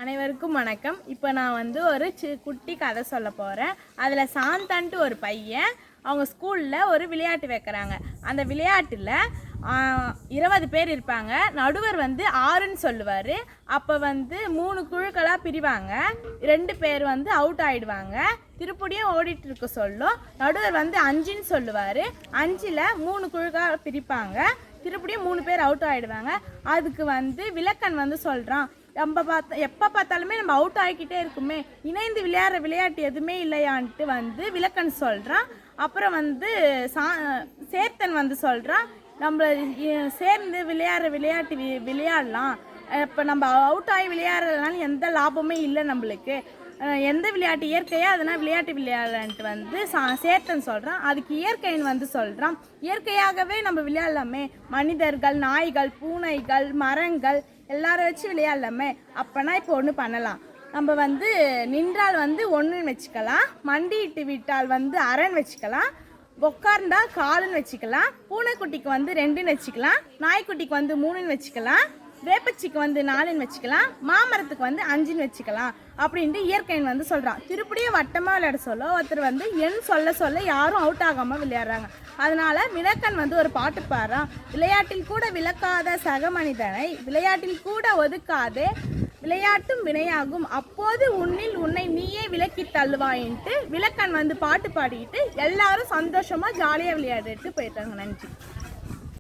அனைவருக்கும் வணக்கம். இப்போ நான் ஒரு குட்டி கதை சொல்ல போகிறேன். அதில் சாந்தான்ட்டு ஒரு பையன் அவங்க ஸ்கூலில் ஒரு விளையாட்டு வைக்கிறாங்க. அந்த விளையாட்டில் 20 பேர் இருப்பாங்க. நடுவர் 6ன்னு சொல்லுவார். அப்போ 3 குழுக்களாக பிரிவாங்க. 2 பேர் அவுட் ஆகிடுவாங்க. திருப்படியும் ஓடிட்டு இருக்க சொல்லும். நடுவர் 5ன்னு சொல்லுவார். 5ல் 3 குழுக்களாக பிரிப்பாங்க. திருப்படியும் 3 பேர் அவுட் ஆகிடுவாங்க. அதுக்கு விளக்கன் சொல்கிறான், நம்ம எப்போ பார்த்தாலுமே நம்ம அவுட் ஆகிக்கிட்டே இருக்குமே, இணைந்து விளையாடுற விளையாட்டு எதுவுமே இல்லையான்ட்டு விளக்கன் சொல்கிறான். அப்புறம் சேர்த்தன் சொல்கிறான், நம்ம சேர்ந்து விளையாடுற விளையாட்டு விளையாடலாம். இப்போ நம்ம அவுட் ஆகி விளையாடுறதுனால எந்த லாபமே இல்லை நம்மளுக்கு. எந்த விளையாட்டு இயற்கையாக அதனால் விளையாட்டு விளையாடலான்ட்டு சேர்த்தன் சொல்கிறான். அதுக்கு இயற்கைன்னு சொல்கிறான், இயற்கையாகவே நம்ம விளையாடலாமே, மனிதர்கள், நாய்கள், பூனைகள், மரங்கள் எல்லாரும் வச்சு விளையாடலாமே. அப்போனா இப்போ ஒன்று பண்ணலாம், நம்ம நின்றால் 1ன்னு வச்சுக்கலாம், மண்டிட்டு விட்டால் அரைன்னு வச்சுக்கலாம், உட்கார்ந்தா காலுன்னு வச்சுக்கலாம், பூனைக்குட்டிக்கு 2ன்னு வச்சுக்கலாம், நாய்க்குட்டிக்கு 3ன்னு வச்சுக்கலாம், வேப்பச்சிக்கு 4ன்னு வச்சுக்கலாம், மாமரத்துக்கு 5ன்னு வச்சுக்கலாம் அப்படின்ட்டு இயற்கைன்னு சொல்கிறான். திருப்படியும் வட்டமாக விளையாட சொல்ல ஒருத்தர் எண் சொல்ல சொல்ல யாரும் அவுட் ஆகாமல் விளையாடுறாங்க. அதனால் விளக்கன் ஒரு பாட்டு பாடுறான், விளையாட்டில் கூட விளக்காத சக மனிதனை விளையாட்டில் கூட ஒதுக்காதே, விளையாட்டும் வினையாகும், அப்போது உன்னை நீயே விலக்கி தள்ளுவாயின்ட்டு விளக்கன் பாட்டு பாடிட்டு எல்லாரும் சந்தோஷமாக ஜாலியாக விளையாடிட்டு போயிட்டாங்க. நன்றி.